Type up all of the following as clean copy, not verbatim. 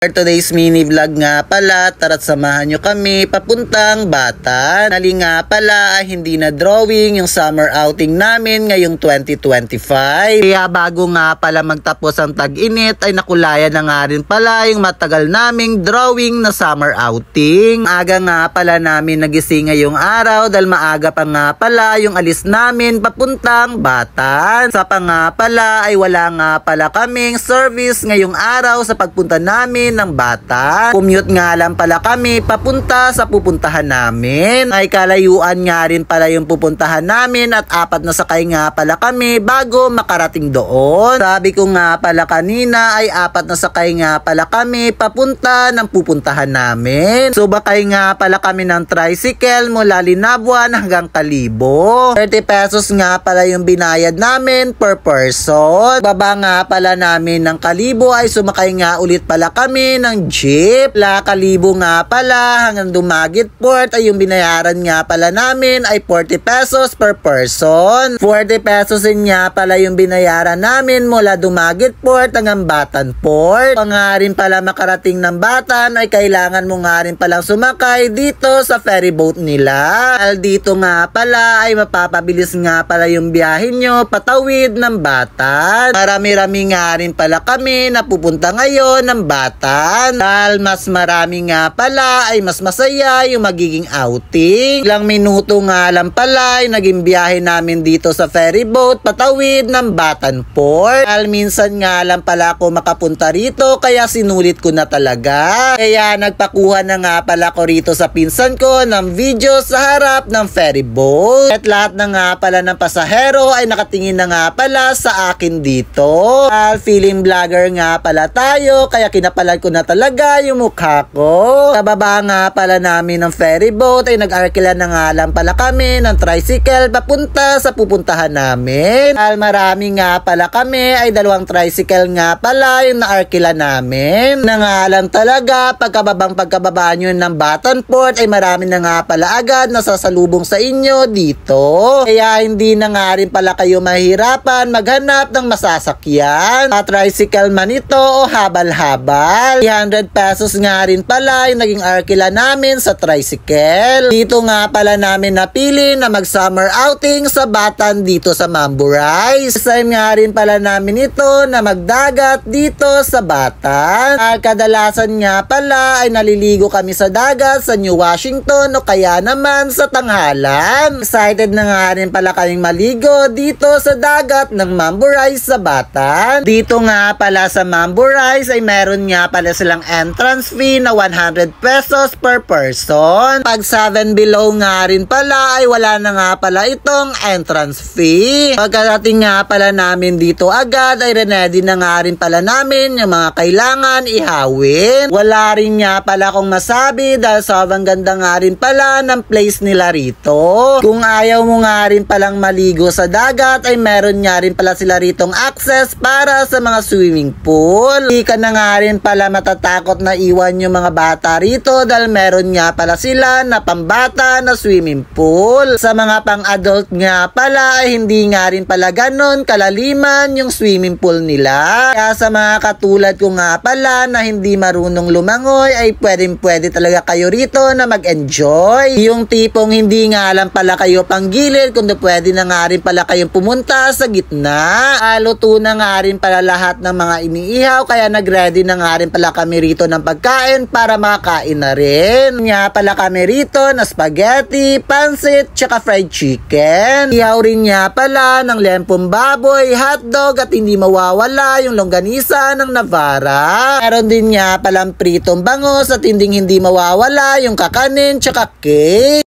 For today's mini vlog nga pala, tara't samahan nyo kami papuntang Batan. Nali nga pala ay hindi na drawing yung summer outing namin ngayong 2025. Kaya bago nga pala magtapos ang tag-init ay nakulayan na nga rin pala yung matagal naming drawing na summer outing. Aga nga pala namin nagising ngayong araw dahil maaga pa nga pala yung alis namin papuntang Batan. Sa pa nga pala ay wala nga pala kaming service ngayong araw sa pagpunta namin ng Batan. Commute nga lang pala kami papunta sa pupuntahan namin. Ay kalayuan nga rin pala yung pupuntahan namin at 4 na sakay nga pala kami bago makarating doon. Sabi ko nga pala kanina ay 4 na sakay nga pala kami papunta ng pupuntahan namin. So bakay nga pala kami ng tricycle mula Linabuan hanggang Kalibo. 30 pesos nga pala yung binayad namin per person. Baba nga pala namin ng Kalibo ay sumakay nga ulit pala kami ng jeep. Kalibo nga pala hanggang Dumaguete Port ay yung binayaran nga pala namin ay 40 pesos per person. 40 pesos din nga pala yung binayaran namin mula Dumaguete Port hanggang Batan Port. Nga rin pala makarating ng Batan ay kailangan mo nga rin palang sumakay dito sa ferry boat nila. Dito nga pala ay mapapabilis nga pala yung biyahe nyo patawid ng Batan. Marami-rami nga rin pala kami na pupunta ngayon ng Batan. Dahil mas marami nga pala ay mas masaya yung magiging outing. Ilang minuto nga lang pala ay naging biyahe namin dito sa ferry boat patawid ng Batan Port. Dahil minsan nga lang pala ako makapunta rito kaya sinulit ko na talaga. Kaya nagpakuha na nga pala ko rito sa pinsan ko ng video sa harap ng ferry boat. At lahat na nga pala ng pasahero ay nakatingin na nga pala sa akin dito. Dahil feeling vlogger nga pala tayo kaya kinapalan ko na talaga yung mukha ko. Sa baba nga pala namin ng ferry boat ay nag-arkila na nga lang pala kami ng tricycle papunta sa pupuntahan namin. Dahil marami nga pala kami ay 2 tricycle nga pala yung na-arkila namin. Na nga lang talaga pagkababa nyo ng Batan Port ay marami na nga pala agad na sasalubong sa inyo dito. Kaya hindi na nga rin pala kayo mahirapan maghanap ng masasakyan. Tricycle man ito o habal-habal. 300 pesos nga rin pala yung naging arkila namin sa tricycle. Dito nga pala namin napili na mag-summer outing sa Batan dito sa Mambo Rise. Time nga rin pala namin ito na magdagat dito sa Batan. Kadalasan nga pala ay naliligo kami sa dagat sa New Washington o kaya naman sa tanghalan. Excited na nga rin pala kaming maligo dito sa dagat ng Mambo Rise sa Batan. Dito nga pala sa Mambo Rise ay meron nga pala silang entrance fee na 100 pesos per person. Pag 7 below nga rin pala ay wala na nga pala itong entrance fee. Pagkarating nga pala namin dito agad ay ready na nga rin pala namin yung mga kailangan ihawin. Wala rin nga pala akong masabi dahil sobrang ganda nga rin pala ng place nila rito. Kung ayaw mo nga rin palang maligo sa dagat ay meron nga rin pala sila ritong access para sa mga swimming pool. Hindi ka na nga rin pala matatakot na iwan yung mga bata rito dahil meron nga pala sila na pambata na swimming pool. Sa mga pang-adult nga pala ay hindi nga rin pala ganon kalaliman yung swimming pool nila. Kaya sa mga katulad ko nga pala na hindi marunong lumangoy ay pwede talaga kayo rito na mag-enjoy. Yung tipong hindi nga lang pala kayo panggilid kundi pwede na nga rin pala kayong pumunta sa gitna. Luto na nga rin pala lahat ng mga iniihaw kaya nag-ready na nga rin pala kami rito ng pagkain para makain na rin. Nga pala kami rito na spaghetti, pansit, tsaka fried chicken. Ihaw rin nga pala ng lempong baboy, hotdog at hindi mawawala yung longganisa ng Navara. Meron din nga palang pritong bangus at hindi mawawala yung kakanin tsaka cake.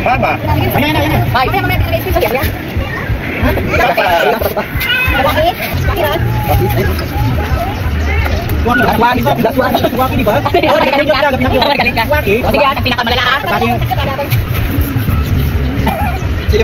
Baba. Waki di ba? Sige, ang pinakamalakas. Sige,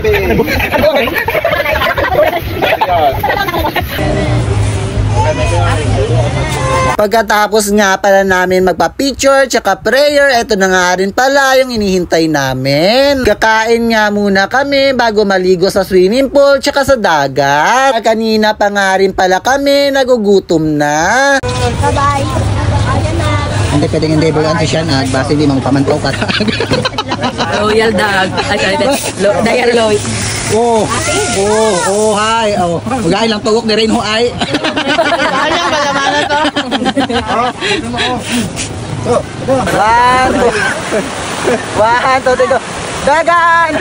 Pagkatapos nga pala namin magpa-picture tsaka prayer, eto na nga rin pala yung inihintay namin. Kakain nga muna kami bago maligo sa swimming pool tsaka sa dagat. Kanina pa nga rin pala kami nagugutom na. Bye-bye. Ayan na. Hindi pwedeng hindi bulan siya na base di mang pamantaw ka. Royal dog. Ay, sorry. Dial Lloyd. Oh, hi. Oh, magay lang tuwok ni rin ho ay. Ayan, balamanan to. One, two, three, go. Dagan!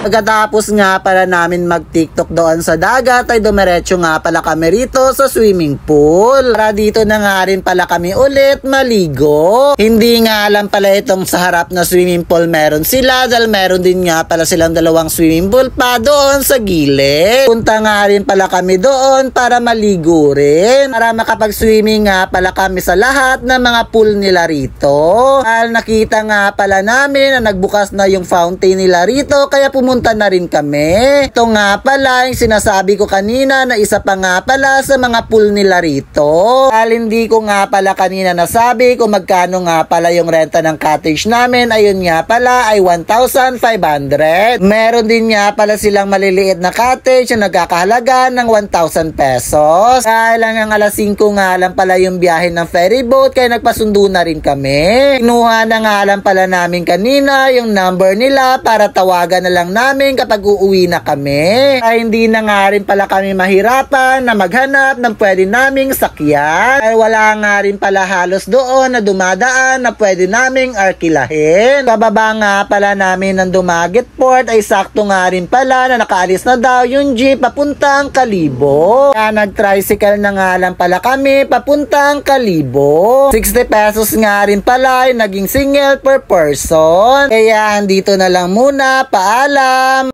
Pagkatapos nga pala namin mag-TikTok doon sa dagat ay dumiretso nga pala kami rito sa swimming pool. Para dito na nga rin pala kami ulit maligo. Hindi nga alam pala itong sa harap na swimming pool meron sila dahil meron din nga pala silang dalawang swimming pool pa doon sa gilid. Punta nga rin pala kami doon para maligo rin. Para makapag-swimming nga pala kami sa lahat ng mga pool nila rito. Dahil nakita nga pala namin na nagbukas na yung fountain nila rito kaya pumunta na rin kami. Ito nga pala yung sinasabi ko kanina na isa pa nga pala sa mga pool nila rito. Dahil hindi ko nga pala kanina nasabi kung magkano nga pala yung renta ng cottage namin. Ayun nga pala ay 1,500. Meron din nga pala silang maliliit na cottage na nagkakahalaga ng 1,000 pesos. Dahil ang alas 5 nga lang pala yung biyahe ng ferry boat kaya nagpasundo na rin kami. Kinuha na nga lang pala namin kanina yung number nila para tawagan na lang namin kapag uuwi na kami. Ay hindi na nga rin pala kami mahirapan na maghanap ng pwede naming sakyan. Ay wala nga rin pala halos doon na dumadaan na pwede naming arkilahin. Kababa nga pala namin ng Dumaguete Port ay sakto nga rin pala na nakaalis na daw yung jeep papuntang Kalibo. Kaya nag-tricycle na nga lang pala kami papuntang Kalibo. 60 pesos nga rin pala ay naging single per person. Kaya andito na lang muna. Paalam!